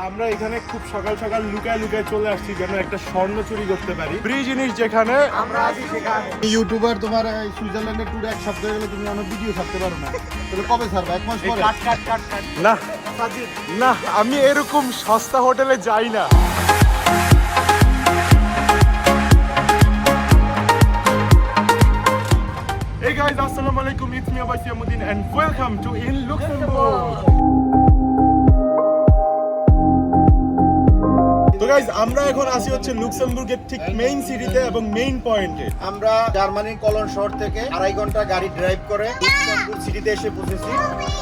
আমরা এখানে খুব সকাল সকাল লুকায় লুকায় চলে আসছি যেন একটা স্বর্ণ চুরি করতে পারি। ফ্রি জিনিস যেখানে আমরা আছি সেখানে। ইউটিউবার তোমার সুইজারল্যান্ডের ট্যুরে এক সপ্তাহ গেলে তুমি অনেক ভিডিও ছাড়তে পারো না, তাহলে কবে ছাড়বে? এক মাস পরে? না না, আমি এরকম সস্তা হোটেলে যাই না। Hey guys, assalamu alaikum. It's me Abbas Yamuddin and welcome to In Luxembourg. তো গাইজ আমরা এখন আসি হচ্ছে লুক্সেমবুর্গের ঠিক মেইন সিটিতে এবং মেইন পয়েন্টে। আমরা জার্মানির কলন শহর থেকে 2.5 ঘন্টা গাড়ি ড্রাইভ করে লুক্সেমবুর্গ সিটিতে এসে পৌঁছেছি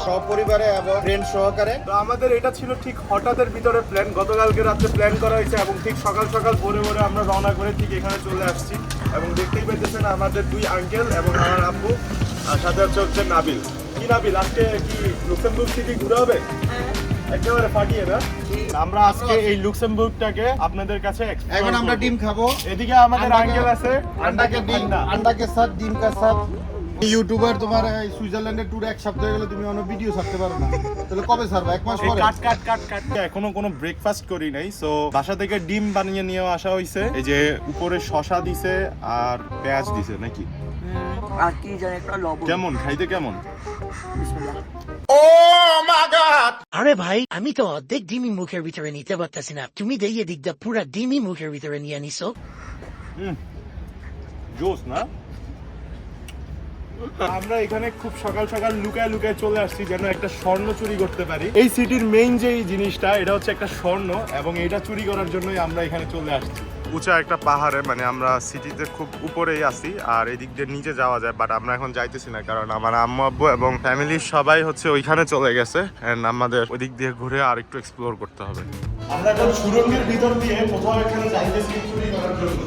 সপরিবারে এবং ফ্রেন্ড সহকারে। তো আমাদের এটা ছিল ঠিক হঠাৎের ভিতরে প্ল্যান, গতকালকে রাতে প্ল্যান করা হয়েছে এবং ঠিক সকাল সকাল ভোরে ভোরে আমরা রওনা করে ঠিক এখানে চলে আসছি। এবং দেখতেই পেতেছেন আমাদের দুই আঙ্কেল এবং আমার আব্বু, আর সাথে হচ্ছে নাবিল। কি নাবিল, আজকে কি লুক্সেমবুর্গ সিটি ঘুরে হবে? একেবারে ফাটিয়ে না। আমরা আজকে এই লুক্সেমবুর্গটাকে আপনাদের কাছে এখন আমরা ডিম খাবো। এদিকে আমাদের আঙ্কেল আছে আন্ডাকে সাথ ডিম কা সাথ। ইউটিউবার তোমার সুইজারল্যান্ডের ট্যুরে এক সপ্তাহ গেলে তুমি অনেক ভিডিও ছাড়তে পারো না, তাহলে কবে ছাড়বে? এক মাস পরে? কাট এখনো কোনো ব্রেকফাস্ট করি নাই, সো বাসা থেকে ডিম বানিয়ে নিয়ে আসা হয়েছে। এই যে উপরে শসা দিছে আর পেঁয়াজ দিছে নাকি, আর কি জানি একটা লবণ। কেমন খাইতে কেমন? আরে ভাই, আমি তো অর্ধেক ডিমি মুখের ভিতরে নিতে পারতেছি না, তুমি দিয়ে দিকটা পুরা ডিমি মুখের ভিতরে নিয়ে নিছো। জোস না? আমরা এখানে খুব সকাল সকাল লুকায় লুকায় চলে আসছি যেন একটা স্বর্ণ চুরি করতে পারি। এই সিটির মেইন যে জিনিসটা, এটা হচ্ছে একটা স্বর্ণ, এবং এটা চুরি করার জন্যই আমরা এখানে চলে আসছি। উঁচা একটা পাহাড়ে, মানে আমরা সিটিতে খুব উপরেই আছি আর এই দিক দিয়ে নিচে যাওয়া যায়, বাট আমরা এখন যাইতেছি না কারণ আমার আম্মু আব্বু এবং ফ্যামিলির সবাই হচ্ছে ওইখানে চলে গেছে এন্ড আমাদের ওই দিক দিয়ে ঘুরে আর একটু এক্সপ্লোর করতে হবে। আমরা এখন সুড়ঙ্গের ভিতর দিয়ে কোথাও এখানে যাইতেছি চুরি করার জন্য।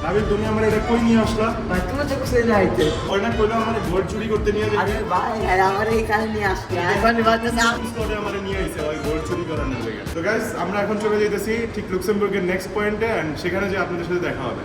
নাবিল, তুমি আমার এটা কই নিয়ে আসলা? ভাই তুমি তো কিছু নাইতে। ওই না কইলো আমার ঘর চুরি করতে নিয়ে যাবে। আরে ভাই, আর আমার এইখানে নিয়ে আসছে। এখানে বাজে স্টোরে আমারে নিয়ে আইছে ওই ঘর চুরি করার জন্য। তো গাইস, আমরা এখন চলে যাইতেছি ঠিক লুক্সেমবুর্গের নেক্সট পয়েন্টে এন্ড সেখানে যে আপনাদের সাথে দেখা হবে।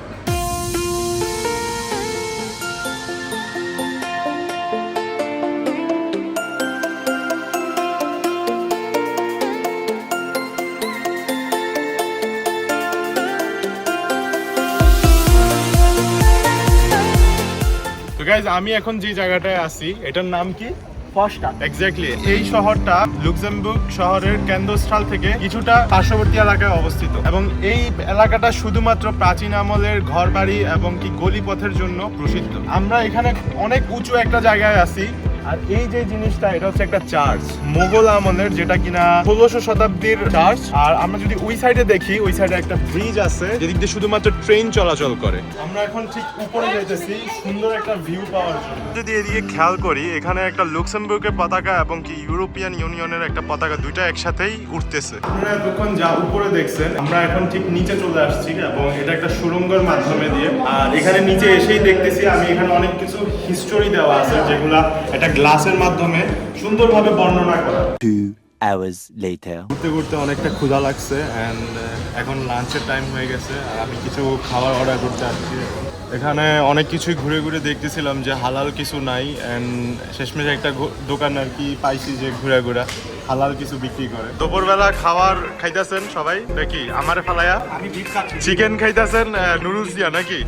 তো গাইজ, আমি এখন যে জায়গাটায় আছি এটার নাম কি? ফস্টা। এক্স্যাক্টলি। এই শহরটা লুক্সেমবুর্গ শহরের কেন্দ্রস্থল থেকে কিছুটা পার্শ্ববর্তী এলাকায় অবস্থিত এবং এই এলাকাটা শুধুমাত্র প্রাচীন আমলের ঘরবাড়ি এবং কি গলিপথের জন্য প্রসিদ্ধ। আমরা এখানে অনেক উঁচু একটা জায়গায় আছি আর এই যে জিনিসটা, এটা হচ্ছে একটা চার্চ মোগল আমলের, যেটা কিনা 1600 শতাব্দীর চার্চ। আর আমরা যদি ওই সাইডে দেখি, ওই সাইডে একটা ব্রিজ আছে যেদিক দিয়ে শুধুমাত্র ট্রেন চলাচল করে। আমরা এখন ঠিক উপরে যাইতেছি সুন্দর একটা ভিউ পাওয়ার জন্য। যদি এদিকে খেয়াল করি, এখানে একটা লুক্সেমবুর্গের পতাকা এবং কি ইউরোপিয়ান ইউনিয়নের একটা পতাকা, দুইটা একসাথেই উঠতেছে। আপনারা এতক্ষণ যা উপরে দেখছেন, আমরা এখন ঠিক নিচে চলে আসছি এবং এটা একটা সুড়ঙ্গের মাধ্যমে দিয়ে। আর এখানে নিচে এসেই দেখতেছি আমি এখানে অনেক কিছু হিস্টোরি দেওয়া আছে যেগুলা একটা গ্লাসের মাধ্যমে সুন্দরভাবে বর্ণনা করা। 2 hours later. ঘুরতে ঘুরতে অনেকটা ক্ষুধা লাগছে এন্ড এখন লাঞ্চের টাইম হয়ে গেছে আর আমি কিছু খাবার অর্ডার করতে আসছি। এখানে অনেক কিছুই ঘুরে ঘুরে দেখতেছিলাম যে হালাল কিছু নাই এন্ড শেষমেশ একটা দোকান আর কি পাইছি যে ঘুরে ঘুরে হালাল কিছু বিক্রি করে। দুপুরবেলা খাবার খাইতেছেন সবাই নাকি? আমারে ফালায়া চিকেন খাইতেছেন নুডলস দিয়া নাকি?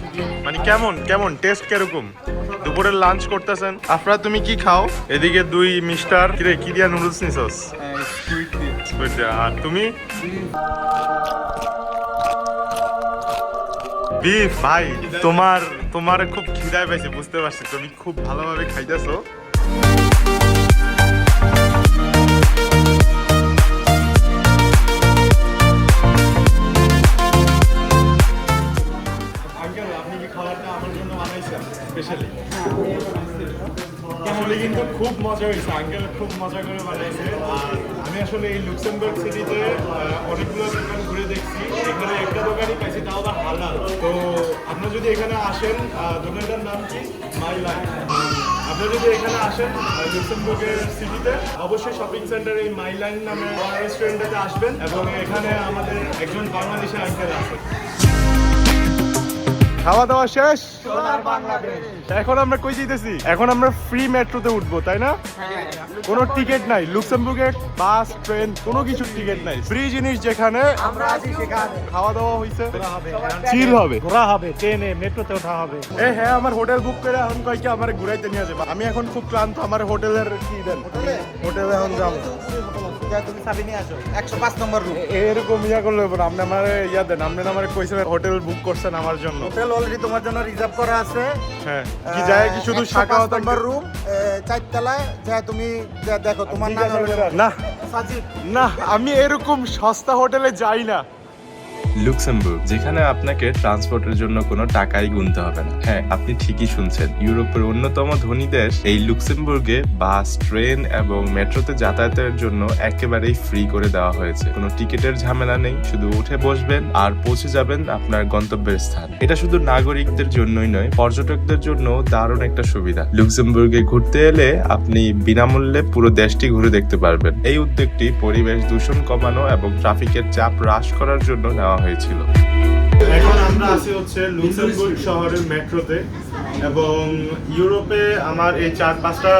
মানে কেমন কেমন টেস্ট কিরকম? দুপুরের লাঞ্চ করতেছেন আপনারা, তুমি কি খাও? এদিকে দুই মিস্টার কিরে কি দিয়া নুডলস নিছস? স্কুইড দিয়া। আর তুমি? বিফ। ভাই তোমার খুব খিদায় পাইছে, বুঝতে পারছি, তুমি খুব ভালোভাবে খাইতেছো। আঙ্কেল, আপনি কি খাবারটা আমার জন্য বানাইছেন স্পেশালি? আসলে কিন্তু খুব মজা হয়েছে, আঙ্কেল খুব মজা করে বানাইছে। আর আমি আসলে এই লুক্সেমবুর্গ সিটিতে অনেকগুলো দোকান ঘুরে দেখছি, এখানে একটা দোকানই পাইছি, তাও আবার হালাল। তো আপনারা যদি এখানে আসেন, দোকানটার নাম কি? মাই লাইন। আপনারা যদি এখানে আসেন লুক্সেমবুর্গের সিটিতে, অবশ্যই শপিং সেন্টার এই মাই লাইন নামে রেস্টুরেন্টটাতে আসবেন এবং এখানে আমাদের একজন বাংলাদেশি আঙ্কেল আছে। খাওয়া দাওয়া শেষ, সোনার বাংলাদেশ। এখন আমরা কই যাইতেছি? এখন আমরা ফ্রি মেট্রোতে উঠবো, তাই না? কোনো টিকিট নাই লুক্সেমবুর্গে, বাস ট্রেন কোনো কিছু টিকিট নাই, ফ্রি জিনিস যেখানে আমরা আছি সেখানে। খাওয়া দাওয়া হইছে, চিল হবে, ঘোরা হবে, ট্রেনে মেট্রোতে ওঠা হবে। হ্যাঁ আমার হোটেল বুক করে এখন কয় কি আমার ঘুরাইতে নিয়ে যাবে। আমি এখন খুব ক্লান্ত, আমার হোটেলের কি দেন? হোটেলে এখন যাবো। তুমি চাবি নিয়ে আসো 105 নম্বর রুম। এরকম ইয়া করলে হবে না, আপনি আমার ইয়া দেন, আপনি আমার কইছিলেন হোটেল বুক করছেন আমার জন্য। হোটেল অলরেডি তোমার জন্য রিজার্ভ করা আছে। হ্যাঁ কি যায় কি শুধু শাখা 105 নম্বর রুম, 4 তলায়। যা তুমি দেখো তোমার নাম হলো না সাজিদ। না, আমি এরকম সস্তা হোটেলে যাই না। লুক্সেমবুর্গ, যেখানে আপনাকে ট্রান্সপোর্টের জন্য কোনো টাকাই গুনতে হবে না। হ্যাঁ, আপনি ঠিকই শুনছেন, ইউরোপের অন্যতম ধনী দেশ এই লুক্সেমবুর্গে বাস, ট্রেন এবং মেট্রোতে যাতায়াতের জন্য একেবারেই ফ্রি করে দেওয়া হয়েছে। কোনো টিকিটের ঝামেলা নেই, শুধু উঠে বসবেন আর পৌঁছে যাবেন আপনার গন্তব্যের স্থান। এটা শুধু নাগরিকদের জন্যই নয়, পর্যটকদের জন্য দারুণ একটা সুবিধা। লুক্সেমবুর্গে ঘুরতে এলে আপনি বিনামূল্যে পুরো দেশটি ঘুরে দেখতে পারবেন। এই উদ্যোগটি পরিবেশ দূষণ কমানো এবং ট্রাফিকের চাপ হ্রাস করার জন্য নেওয়া হয়েছিল। এখন আমরা আছি হচ্ছে লুক্সেমবুর্গ শহরের মেট্রোতে, এবং ইউরোপে আমার এই 4-5টা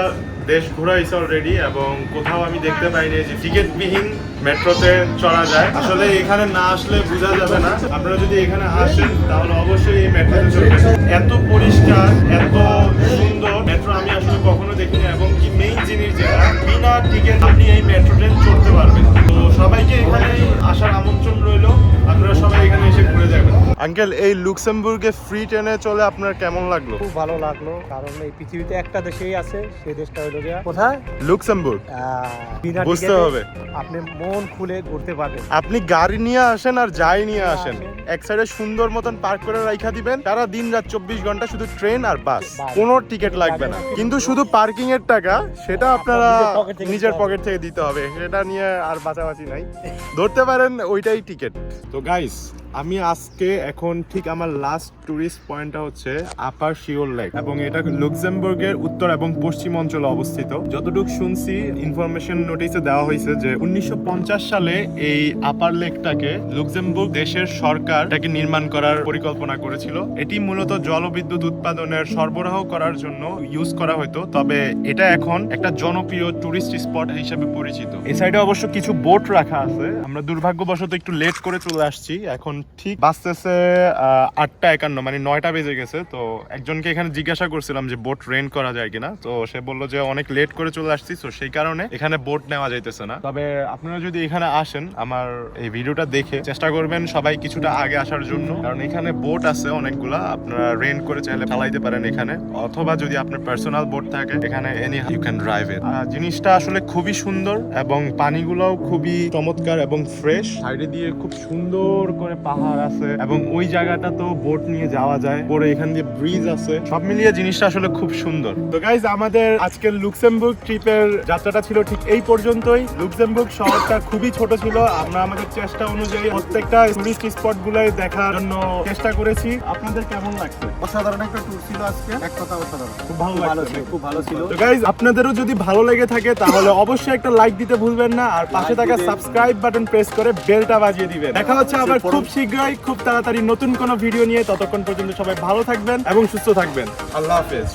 দেশ ঘোরা হয়েছে অলরেডি, এবং কোথাও আমি দেখতে পাইনি যে টিকিটবিহীন মেট্রোতে চড়া যায়। আসলে এখানে না আসলে বোঝা যাবে না। আপনারা যদি এখানে আসেন তাহলে অবশ্যই এই মেট্রোতে চড়বেন। এত পরিষ্কার, এত সুন্দর মেট্রো আমি আসলে কখনো দেখিনি, এবং কি মেইন জিনিস যেটা, বিনা টিকিট আপনি এই মেট্রো ট্রেন চড়তে পারবেন। তো সবাইকে এখানে আসার আমন্ত্রণ রইল, আপনারা সবাই এখানে এসে ঘুরে যাবেন। আঙ্কেল, এই লুক্সেমবুর্গে ফ্রি ট্রেনে চলে আপনার কেমন লাগলো? খুব ভালো লাগলো, কারণ এই পৃথিবীতে একটা দেশেই আছে, সেই দেশটা হলো গিয়া কোথায়? লুক্সেমবুর্গ। বিনা বুঝতে টিকেটে হবে। আপনি মন খুলে ঘুরতে পারবেন। আপনি গাড়ি নিয়ে আসেন আর যাই নিয়ে আসেন, এক সাইডে সুন্দর মতন পার্ক করে রাখা দিবেন, সারা দিন রাত 24 ঘন্টা শুধু ট্রেন আর বাস, কোনো টিকিট লাগবে না। কিন্তু শুধু পার্কিং এর টাকা সেটা আপনারা নিজের পকেট থেকে দিতে হবে, সেটা নিয়ে আর বাঁচাবাচি নাই, ধরতে পারেন ওইটাই টিকিট। তো গাইস, আমি আজকে এখন ঠিক আমার লাস্ট টুরিস্ট পয়েন্টটা হচ্ছে আপার শিওর লেক, এবং এটা লুক্সেমবুর্গের উত্তর এবং পশ্চিম অঞ্চলে অবস্থিত। যতটুকু শুনছি ইনফরমেশন নোটিসে দেওয়া হয়েছে যে 1950 সালে এই আপার লেকটাকে লুক্সেমবুর্গ দেশের সরকার এটাকে নির্মাণ করার পরিকল্পনা করেছিল। এটি মূলত জলবিদ্যুৎ উৎপাদনের সরবরাহ করার জন্য ইউজ করা হতো, তবে এটা এখন একটা জনপ্রিয় টুরিস্ট স্পট হিসেবে পরিচিত। এই সাইডে অবশ্য কিছু বোট রাখা আছে। আমরা দুর্ভাগ্যবশত একটু লেট করে চলে আসছি, এখন ঠিক বাজতেছে 8:51, মানে 9টা বেজে গেছে। তো একজনকে এখানে জিজ্ঞাসা করছিলাম যে বোট রেন্ট করা যায় কিনা, তো সে বললো যে অনেক লেট করে চলে আসছি, তো সেই কারণে এখানে বোট নেওয়া যাইতেছে না। তবে আপনারা যদি এখানে আসেন, আমার এই ভিডিওটা দেখে চেষ্টা করবেন সবাই কিছুটা আগে আসার জন্য, কারণ এখানে বোট আছে অনেকগুলা, আপনারা রেন্ট করে চাইলে চালাইতে পারেন এখানে, অথবা যদি আপনার পার্সোনাল বোট থাকে এখানে any you can drive it. জিনিসটা আসলে খুবই সুন্দর, এবং পানিগুলোও খুবই চমৎকার এবং ফ্রেশ। সাইডে দিয়ে খুব সুন্দর করে পাহাড় আছে, এবং ওই জায়গাটা তো বোট নিয়ে যাওয়া যায়, পরে এখান দিয়ে ব্রিজ আছে, সব মিলিয়ে জিনিসটা আসলে খুব সুন্দর। তো গাইজ, আমাদের আজকের লুক্সেমবুর্গ ট্রিপের যাত্রাটা ছিল ঠিক এই পর্যন্তই। লুক্সেমবুর্গ শহরটা খুবই ছোট ছিল, আমরা আমাদের চেষ্টা অনুযায়ী প্রত্যেকটা টুরিস্ট স্পট গুলাই দেখার জন্য চেষ্টা করেছি। আপনাদের কেমন লাগছে? অসাধারণ একটা ট্যুর ছিল আজকে, এক কথা অসাধারণ। খুব ভালো লাগছে, খুব ভালো ছিল। তো গাইজ, আপনাদেরও যদি ভালো লেগে থাকে তাহলে অবশ্যই একটা লাইক দিতে ভুলবেন না, আর পাশে থাকা সাবস্ক্রাইব বাটন প্রেস করে বেলটা বাজিয়ে দিবেন। দেখা হচ্ছে আবার খুব শীঘ্রই, খুব তাড়াতাড়ি নতুন কোনো ভিডিও নিয়ে। ততক্ষণ পর্যন্ত সবাই ভালো থাকবেন এবং সুস্থ থাকবেন। আল্লাহ হাফেজ।